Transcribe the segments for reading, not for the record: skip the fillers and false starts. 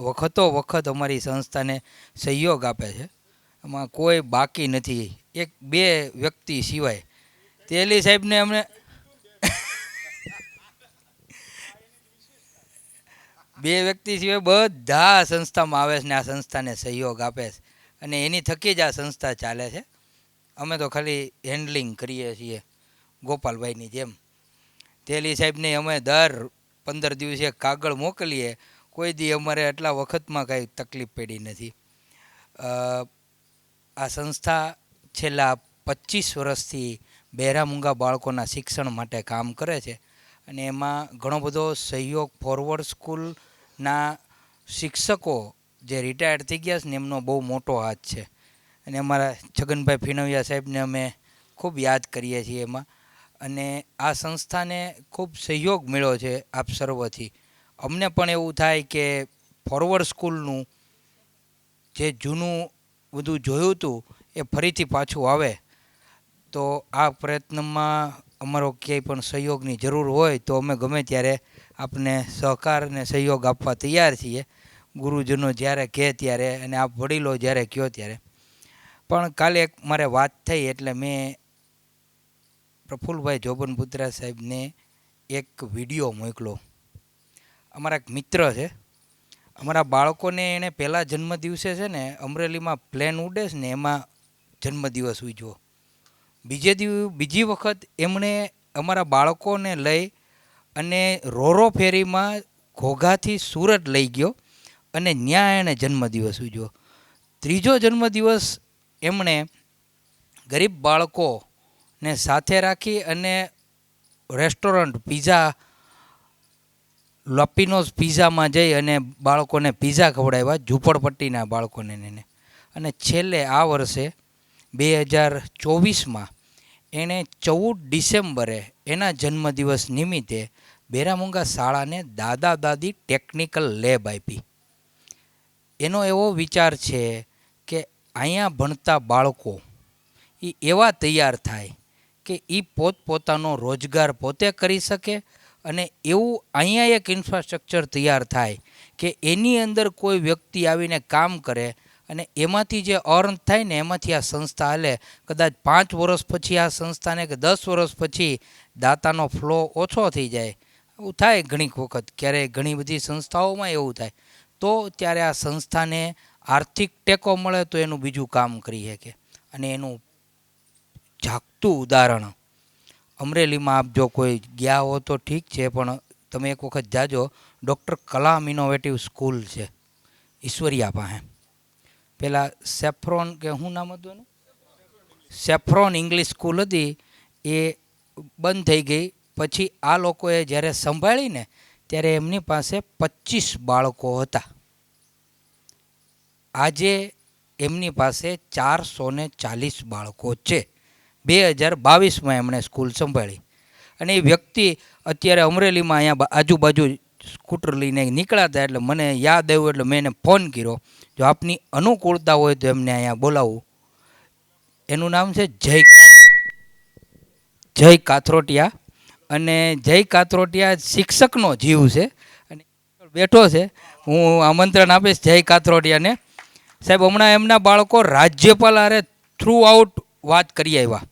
વખતો વખત અમારી સંસ્થાને સહયોગ આપે છે. એમાં કોઈ બાકી નથી, એક બે વ્યક્તિ સિવાય. તેલી સાહેબને અમને બે વ્યક્તિ સિવાય બધા સંસ્થામાં આવે છે ને આ સંસ્થાને સહયોગ આપે છે, અને એની થકી જ આ સંસ્થા ચાલે છે. અમે તો ખાલી હેન્ડલિંગ કરીએ છીએ ગોપાલભાઈની જેમ. તેલી સાહેબને અમે દર 15 દિવસે કાગળ મોકલીએ, કોઈ દી અમારે આટલા વખતમાં કાંઈ તકલીફ પડી નથી. આ સંસ્થા છેલ્લા 25 વર્ષથી બહેરા મૂંગા બાળકોના શિક્ષણ માટે કામ કરે છે, અને એમાં ઘણો બધો સહયોગ ફોરવર્ડ સ્કૂલના શિક્ષકો જે રિટાયર્ડ થઈ ગયા છે ને એમનો બહુ મોટો હાથ છે. અને અમારા છગનભાઈ ફીણવિયા સાહેબને અમે ખૂબ યાદ કરીએ છીએ એમાં. અને આ સંસ્થાને ખૂબ સહયોગ મળ્યો છે આપ સર્વથી. અમને પણ એવું થાય કે ફોરવર્ડ સ્કૂલનું જે જૂનું બધું જોયું હતું એ ફરીથી પાછું આવે. તો આ પ્રયત્નમાં અમારો ક્યાંય પણ સહયોગની જરૂર હોય તો અમે ગમે ત્યારે આપને સહકાર અને સહયોગ આપવા તૈયાર છીએ, ગુરુજનો જ્યારે કહે ત્યારે અને આપ વડીલો જ્યારે કહો ત્યારે. પણ કાલે એક મારે વાત થઈ એટલે મેં પ્રફુલભાઈ જોબનપુત્રા સાહેબને એક વિડીયો મોકલો. અમારા એક મિત્ર છે, અમારા બાળકોને એણે પહેલાં જન્મદિવસે છે ને અમરેલીમાં પ્લેન ઉડે છે ને એમાં જન્મદિવસ ઉજવો. બીજી વખત એમણે અમારા બાળકોને લઈ અને રોરો ફેરીમાં ઘોઘાથી સુરત લઈ ગયો અને ત્યાં એણે જન્મદિવસ ઉજવ્યો. ત્રીજો જન્મદિવસ એમણે ગરીબ બાળકોને સાથે રાખી અને રેસ્ટોરન્ટ પિઝા લોપિનોઝ પિઝામાં જઈ અને બાળકોને પિઝા ખવડાવ્યા, ઝૂંપડપટ્ટીના બાળકોને એને. અને છેલ્લે આ વર્ષે 2024માં એણે 14 ડિસેમ્બરે એના જન્મદિવસ નિમિત્તે બહેરા મૂંગા શાળાને દાદા દાદી ટેકનિકલ લેબ આપી. એનો એવો વિચાર છે કે અહીંયા ભણતા બાળકો એ એવા તૈયાર થાય કે એ પોતપોતાનો રોજગાર પોતે કરી શકે, અને એવું અહીંયા એક ઇન્ફ્રાસ્ટ્રક્ચર તૈયાર થાય કે એની અંદર કોઈ વ્યક્તિ આવીને કામ કરે અને એમાંથી જે અર્ન થાય ને એમાંથી આ સંસ્થા હાલે. કદાચ 5 વર્ષ પછી આ સંસ્થાને કે 10 વર્ષ પછી દાતાનો ફ્લો ઓછો થઈ જાય, એવું થાય ઘણી વખત, ક્યારેય ઘણી બધી સંસ્થાઓમાં એવું થાય, તો ત્યારે આ સંસ્થાને આર્થિક ટેકો મળે તો એનું બીજું કામ કરી શકે. અને એનું ઝાંકતું ઉદાહરણ અમરેલીમાં આપ જો કોઈ ગયા હો તો ઠીક છે, પણ તમે એક વખત જાજો. ડૉક્ટર કલામ ઇનોવેટિવ સ્કૂલ છે ઈશ્વરિયા પાસે. પહેલાં સેફ્રોન કે શું નામ હતું એનું, સેફ્રોન ઇંગ્લિશ સ્કૂલ હતી, એ બંધ થઈ ગઈ. પછી આ લોકોએ જ્યારે સંભાળીને ત્યારે એમની પાસે 25 બાળકો હતા. આજે એમની પાસે 440 બાળકો છે. 2022માં એમણે સ્કૂલ સંભાળી. અને એ વ્યક્તિ અત્યારે અમરેલીમાં અહીંયા આજુબાજુ સ્કૂટર લઈને નીકળ્યા હતા, એટલે મને યાદ આવ્યું એટલે મેં એને ફોન કર્યો. જો આપની અનુકૂળતા હોય તો એમને અહીંયા બોલાવું. એનું નામ છે જય કાથરોટિયા. અને જય કાથરોટિયા શિક્ષકનો જીવ છે અને બેઠો છે. હું આમંત્રણ આપીશ જય કાથરોટિયાને. સાહેબ, હમણાં એમના બાળકો રાજ્યપાલ હારે થ્રુ આઉટ વાત કરી આવ્યા.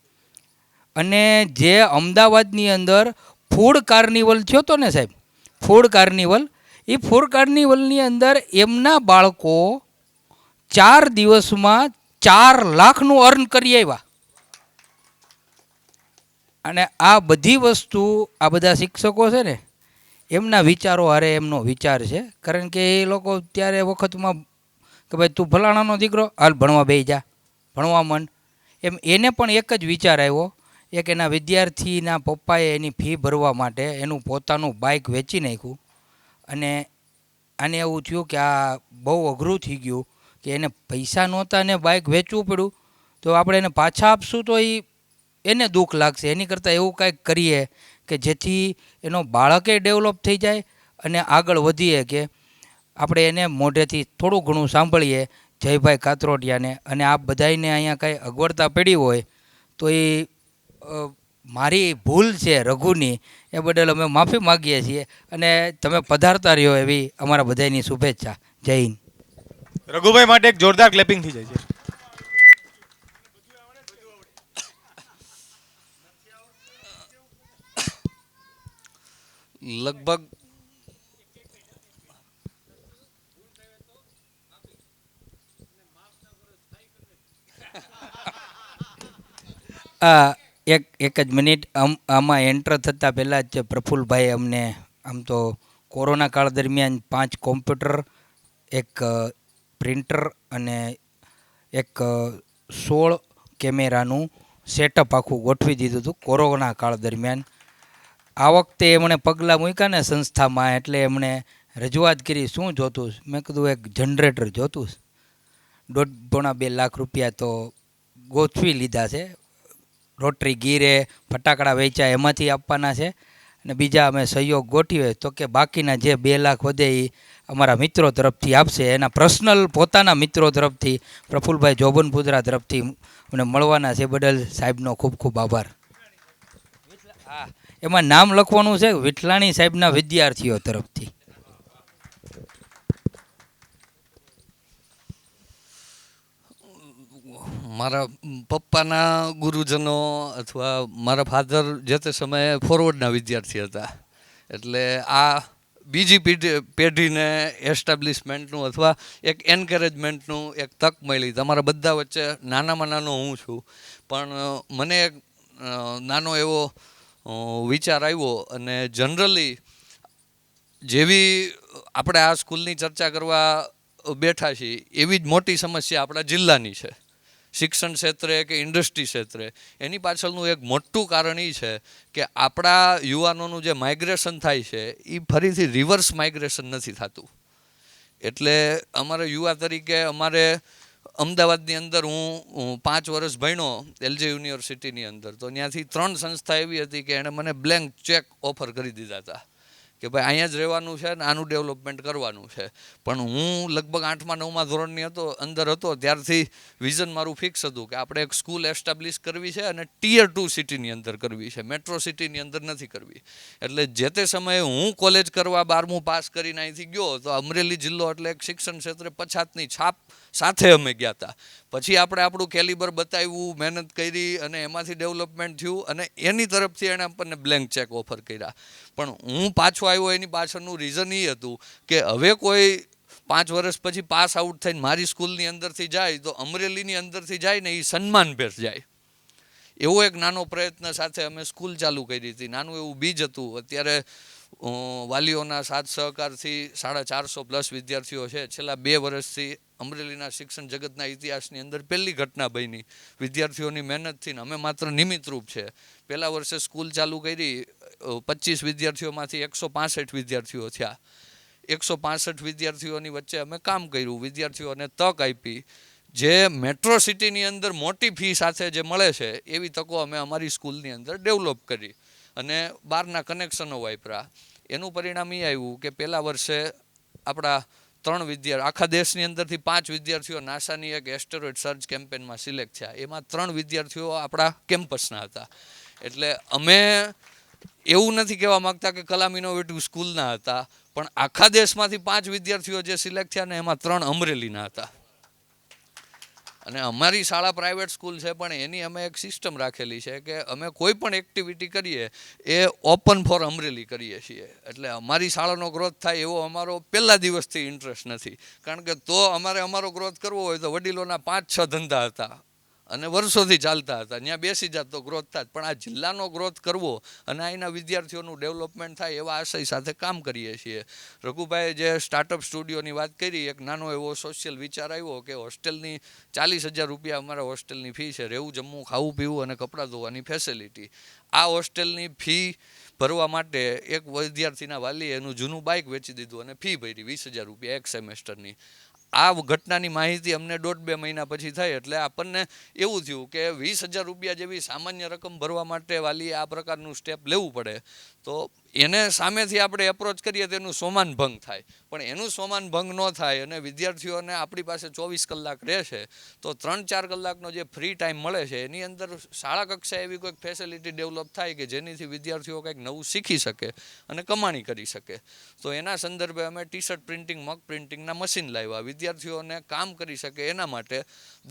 અને જે અમદાવાદની અંદર ફૂડ કાર્નિવલ થયો હતો ને સાહેબ, ફૂડ કાર્નિવલ, એ ફૂડ કાર્નિવલની અંદર એમના બાળકો 4 દિવસમાં 4 લાખનું અર્ન કરી આવ્યા. અને આ બધી વસ્તુ આ બધા શિક્ષકો છે ને એમના વિચારો હારે એમનો વિચાર છે. કારણ કે એ લોકો ત્યારે વખતમાં કે ભાઈ તું ફલાણાનો દીકરો, હાલ ભણવા બેસી જા, ભણવા મન. એમ એને પણ એક જ વિચાર આવ્યો. એક એના વિદ્યાર્થીના પપ્પાએ એની ફી ભરવા માટે એનું પોતાનું બાઇક વેચી નાખ્યું. અને આને એવું થયું કે આ બહુ અઘરું થઈ ગયું કે એને પૈસા નહોતા ને બાઇક વેચવું પડ્યું, તો આપણે એને પાછા આપશું તો એને દુઃખ લાગશે. એની કરતાં એવું કાંઈક કરીએ કે જેથી એનો બાળકે ડેવલપ થઈ જાય અને આગળ વધીએ. કે આપણે એને મોઢેથી થોડું ઘણું સાંભળીએ જયભાઈ કાથરોટિયાને. અને આપ બધાને અહીંયા કાંઈ અગવડતા પડી હોય તો એ મારી ભૂલ છે રઘુની, એ બદલ અમે માફી માગીએ છીએ. અને તમે પધારતા રહ્યો એવી અમારા બધાની શુભેચ્છા. જય હિન્દ. રઘુભાઈ માટે એક જોરદાર ક્લેપિંગ થઈ જાય છે. લગભગ એક જ મિનિટ. આમાં એન્ટર થતાં પહેલાં જ પ્રફુલ્લભાઈ અમને આમ તો કોરોના કાળ દરમિયાન 5 કોમ્પ્યુટર, એક પ્રિન્ટર અને એક 16 કેમેરાનું સેટઅપ આખું ગોઠવી દીધું હતું કોરોના કાળ દરમિયાન. આ વખતે એમણે પગલાં મૂક્યા ને સંસ્થામાં, એટલે એમણે રજૂઆત કરી શું જોતું. મેં કીધું એક જનરેટર જોતું. 1.5-2 લાખ રૂપિયા તો ગોઠવી લીધા છે. રોટરી ગીરે ફટાકડા વેચ્યા એમાંથી આપવાના છે, અને બીજા અમે સહયોગ ગોઠવીએ તો કે બાકીના જે 2 લાખ વધે એ અમારા મિત્રો તરફથી આપશે. એના પર્સનલ પોતાના મિત્રો તરફથી, પ્રફુલ્લભાઈ જોબનપુત્રા તરફથી અમને મળવાના છે. બદલ સાહેબનો ખૂબ ખૂબ આભાર. હા, એમાં નામ લખવાનું છે વિઠલાણી સાહેબના વિદ્યાર્થીઓ તરફથી. મારા પપ્પાના ગુરુજનો અથવા મારા ફાધર જે તે સમયે ફોરવર્ડના વિદ્યાર્થી હતા, એટલે આ બીજી પેઢીને એસ્ટાબ્લિશમેન્ટનું અથવા એક એન્કરેજમેન્ટનું એક તક મળી. તમારા બધા વચ્ચે નાનામાં નાનો હું છું, પણ મને એક નાનો એવો વિચાર આવ્યો, અને જનરલી જેવી આપણે આ સ્કૂલની ચર્ચા કરવા બેઠા છીએ એવી જ મોટી સમસ્યા આપણા જિલ્લાની છે, શિક્ષણ ક્ષેત્રે કે ઇન્ડસ્ટ્રી ક્ષેત્રે. એની પાછળનું એક મોટું કારણ એ છે કે આપણા યુવાનોનું જે માઇગ્રેશન થાય છે એ ફરીથી રિવર્સ માઇગ્રેશન નથી થતું. એટલે અમારે યુવા તરીકે અમારે અમદાવાદની અંદર હું 5 વર્ષ ભણ્યો એલજે યુનિવર્સિટીની અંદર, તો ત્યાંથી 3 સંસ્થા એવી હતી કે એણે મને બ્લેન્ક ચેક ઓફર કરી દીધા હતા કે ભાઈ અહીંયા જ રહેવાનું છે ને આનું ડેવલપમેન્ટ કરવાનું છે. પણ હું લગભગ 8મા-9મા ધોરણની અંદર હતો ત્યારથી વિઝન મારું ફિક્સ હતું કે આપણે એક સ્કૂલ એસ્ટાબ્લિશ કરવી છે અને ટિયર 2 સિટીની અંદર કરવી છે, મેટ્રો સિટીની અંદર નથી કરવી. એટલે જે તે સમયે હું કોલેજ કરવા 12મું પાસ કરીને અહીંથી ગયો તો અમરેલી જિલ્લો એટલે એક શિક્ષણ ક્ષેત્રે પછાતની છાપ સાથે અમે ગયા હતા. પછી આપણે આપણું કેલિબર બતાવ્યું, મહેનત કરી અને એમાંથી ડેવલપમેન્ટ થયું, અને એની તરફથી એણે આપણને બ્લેન્ક ચેક ઓફર કર્યા. પણ હું પાછો આવ્યો એની પાછળનું રીઝન એ હતું કે હવે કોઈ 5 વર્ષ પછી પાસ આઉટ થઈને મારી સ્કૂલની અંદરથી જાય તો અમરેલીની અંદરથી જાય ને એ સન્માનભેર જાય. એવો એક નાનો પ્રયત્ન સાથે અમે સ્કૂલ ચાલુ કરી હતી. નાનું એવું બીજ હતું. અત્યારે વાલીઓના સાથ સહકારથી 450+ વિદ્યાર્થીઓ છે. છેલ્લા 2 વર્ષથી અમરેલીના શિક્ષણ જગતના ઇતિહાસની અંદર પહેલી ઘટના બની વિદ્યાર્થીઓની મહેનતથી. અમે માત્ર નિમિત્તરૂપ છે. પહેલા વર્ષે સ્કૂલ ચાલુ કરી, 25 વિદ્યાર્થીઓમાંથી 165 વિદ્યાર્થીઓ થયા. 165 વિદ્યાર્થીઓની વચ્ચે અમે કામ કર્યું, વિદ્યાર્થીઓને તક આપી. જે મેટ્રો સિટીની અંદર મોટી ફી સાથે જે મળે છે એવી તકો અમે અમારી સ્કૂલની અંદર ડેવલપ કરી અને બહારના કનેક્શનો વાપર્યા. એનું પરિણામ એ આવ્યું કે પહેલા વર્ષે આપણા 3 આખા દેશની અંદરથી 5 વિદ્યાર્થીઓ નાસાની એક એસ્ટેરોઇડ સર્ચ કેમ્પેનમાં સિલેક્ટ થયા. એમાં 3 વિદ્યાર્થીઓ આપણા કેમ્પસના હતા. એટલે અમે એવું નથી કહેવા માગતા કે કલામ ઇનોવેટિવ સ્કૂલના હતા, પણ આખા દેશમાંથી 5 વિદ્યાર્થીઓ જે સિલેક્ટ થયા ને એમાં 3 અમરેલીના હતા. અને અમારી શાળા પ્રાઇવેટ સ્કૂલ છે, પણ એની અમે એક સિસ્ટમ રાખેલી છે કે અમે કોઈ પણ એક્ટિવિટી કરીએ એ ઓપન ફોર અમરેલી કરીએ છીએ. એટલે અમારી શાળાનો ગ્રોથ થાય એવો અમારો પહેલા દિવસથી ઇન્ટરેસ્ટ નથી. કારણ કે તો અમારો ગ્રોથ કરવો હોય તો વડીલોના 5-6 ધંધા હતા અને વર્ષોથી ચાલતા હતા, ત્યાં બેસી જાત તો ગ્રોથ થાય. પણ આ જિલ્લાનો ગ્રોથ કરવો અને અહીંના વિદ્યાર્થીઓનું ડેવલપમેન્ટ થાય એવા આશય સાથે કામ કરીએ છીએ. રઘુભાઈ જે સ્ટાર્ટઅપ સ્ટુડિયોની વાત કરી, એક નાનો એવો સોશિયલ વિચાર આવ્યો કે હોસ્ટેલની 40,000 રૂપિયા અમારા હોસ્ટેલની ફી છે, રહેવું, જમવું, ખાવું, પીવું અને કપડાં ધોવાની ફેસિલિટી. આ હોસ્ટેલની ફી ભરવા માટે એક વિદ્યાર્થીના વાલીએ એનું જૂનું બાઇક વેચી દીધું અને ફી ભરી 20,000 રૂપિયા એક સેમેસ્ટરની. આ ઘટનાની માહિતી અમને 1.5-2 મહિના પછી થઈ. એટલે આપણને એવું થયું કે 20,000 રૂપિયા જેવી સામાન્ય રકમ ભરવા માટે વાલીએ આ પ્રકારનું સ્ટેપ લેવું પડે તો એને સામેથી આપણે એપ્રોચ કરીએ તો એનું સોમાન ભંગ થાય, પણ એનું સોમાન ભંગ ન થાય અને વિદ્યાર્થીઓને આપણી પાસે 24 કલાક રહેશે તો 3-4 કલાકનો જે ફ્રી ટાઈમ મળે છે એની અંદર શાળા કક્ષાએ એવી કોઈક ફેસિલિટી ડેવલપ થાય કે જેનીથી વિદ્યાર્થીઓ કંઈક નવું શીખી શકે અને કમાણી કરી શકે. તો એના સંદર્ભે અમે ટી શર્ટ પ્રિન્ટિંગ, મગ પ્રિન્ટિંગના મશીન લાવ્યા, વિદ્યાર્થીઓને કામ કરી શકે એના માટે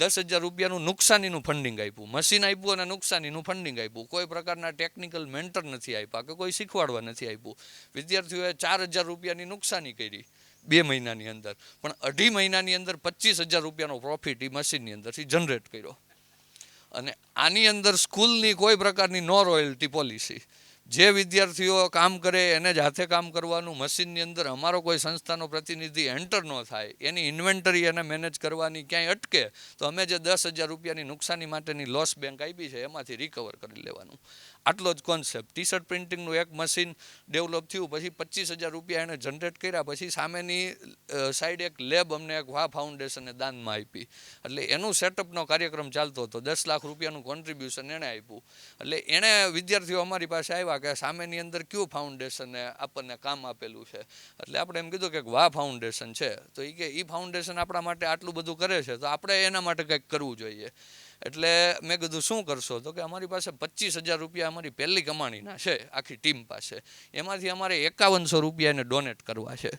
10,000 રૂપિયાનું નુકસાનીનું ફંડિંગ આપ્યું, મશીન આપ્યું અને નુકસાનીનું ફંડિંગ આપ્યું. કોઈ પ્રકારના ટેકનિકલ મેન્ટર નથી આપ્યા કે કોઈ શીખવાડવા નથી આપ્યું. વિદ્યાર્થીઓએ 4,000 રૂપિયાની નુકસાની કરી 2 મહિનાની અંદર, પણ 2.5 મહિનાની અંદર 25,000 રૂપિયાનો પ્રોફિટ એ મશીનની અંદરથી જનરેટ કર્યો. અને આની અંદર સ્કૂલની કોઈ પ્રકારની નો રોયલ્ટી પોલિસી, જે વિદ્યાર્થીઓ કામ કરે એને જ હાથે કામ કરવાનું, મશીનની અંદર અમારો કોઈ સંસ્થાનો પ્રતિનિધિ એન્ટર ન થાય, એની ઇન્વેન્ટરી એને મેનેજ કરવાની ક્યાંય અટકે તો અમે જે 10,000 રૂપિયાની નુકસાની માટેની લોસ બેંક આપી છે એમાંથી રિકવર કરી લેવાનું. આટલો જ કોન્સેપ્ટ. ટી શર્ટ પ્રિન્ટિંગનું એક મશીન ડેવલપ થયું, પછી 25,000 રૂપિયા એને જનરેટ કર્યા, પછી સામેની સાઈડ એક લેબ અમને એક વાહ ફાઉન્ડેશને દાનમાં આપી. એટલે એનું સેટઅપનો કાર્યક્રમ ચાલતો હતો, 10 લાખ રૂપિયાનું કોન્ટ્રીબ્યુશન એણે આપ્યું. એટલે એણે વિદ્યાર્થીઓ અમારી પાસે આવ્યા કે સામેની અંદર કયું ફાઉન્ડેશને આપણને કામ આપેલું છે. એટલે આપણે એમ કીધું કે વાહ ફાઉન્ડેશન છે, તો એ કે એ ફાઉન્ડેશન આપણા માટે આટલું બધું કરે છે તો આપણે એના માટે કંઈક કરવું જોઈએ. એટલે મેં કીધું શું કરશો? તો કે અમારી પાસે 25,000 રૂપિયા અમારી પહેલી કમાણીના છે આખી ટીમ પાસે, એમાંથી અમારે 5100 રૂપિયા એને ડોનેટ કરવા છે.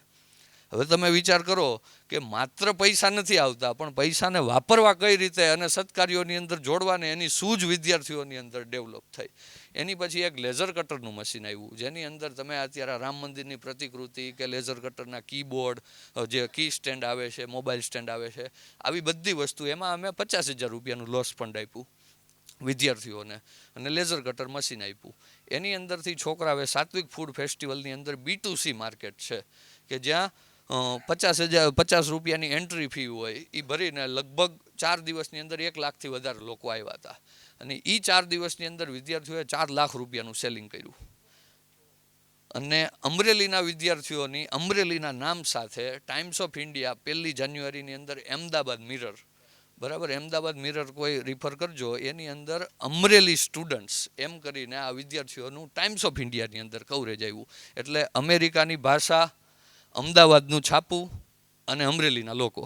હવે તમે વિચાર કરો કે માત્ર પૈસા નથી આવતા, પણ પૈસાને વાપરવા કઈ રીતે અને સત્કાર્યોની અંદર જોડવાને એની સૂઝ વિદ્યાર્થીઓની અંદર ડેવલપ થઈ. એની પછી એક લેઝર કટરનું મશીન આવ્યું, જેની અંદર તમે અત્યારે રામ મંદિરની પ્રતિકૃતિ કે લેઝર કટરના કીબોર્ડ, જે કી સ્ટેન્ડ આવે છે, મોબાઈલ સ્ટેન્ડ આવે છે, આવી બધી વસ્તુ, એમાં અમે 50,000 રૂપિયાનું લોસ ફંડ આપ્યું વિદ્યાર્થીઓને અને લેઝર કટર મશીન આપ્યું. એની અંદરથી છોકરાઓએ સાત્વિક ફૂડ ફેસ્ટિવલની અંદર B2C માર્કેટ છે કે જ્યાં 50 રૂપિયાની એન્ટ્રી ફી હોય, એ ભરીને લગભગ 4 દિવસની અંદર 1 લાખથી વધારે લોકો આવ્યા હતા. અને એ 4 દિવસની અંદર વિદ્યાર્થીઓએ 4 લાખ રૂપિયાનું સેલિંગ કર્યું. અને અમરેલીના વિદ્યાર્થીઓની અમરેલીના નામ સાથે ટાઈમ્સ ઓફ ઇન્ડિયા 1 જાન્યુઆરીની અંદર અમદાવાદ મિરર, બરાબર, અમદાવાદ મિરર કોઈ રિફર કરજો, એની અંદર અમરેલી સ્ટુડન્ટ્સ એમ કરીને આ વિદ્યાર્થીઓનું ટાઈમ્સ ઓફ ઇન્ડિયાની અંદર કવરેજ આવ્યું. એટલે અમેરિકાની ભાષા, અમદાવાદનું છાપું અને અમરેલીના લોકો,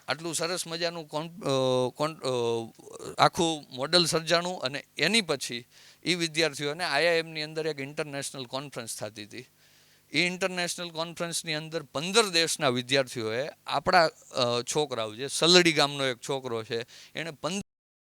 આટલું સરસ મજાનું આખું મોડલ સર્જાણું. અને એની પછી એ વિદ્યાર્થીઓને IIMની અંદર એક ઇન્ટરનેશનલ કોન્ફરન્સ થતી હતી. એ ઇન્ટરનેશનલ કોન્ફરન્સની અંદર 15 દેશના વિદ્યાર્થીઓએ આપણા છોકરાઓ, જે સલડી ગામનો એક છોકરો છે, એણે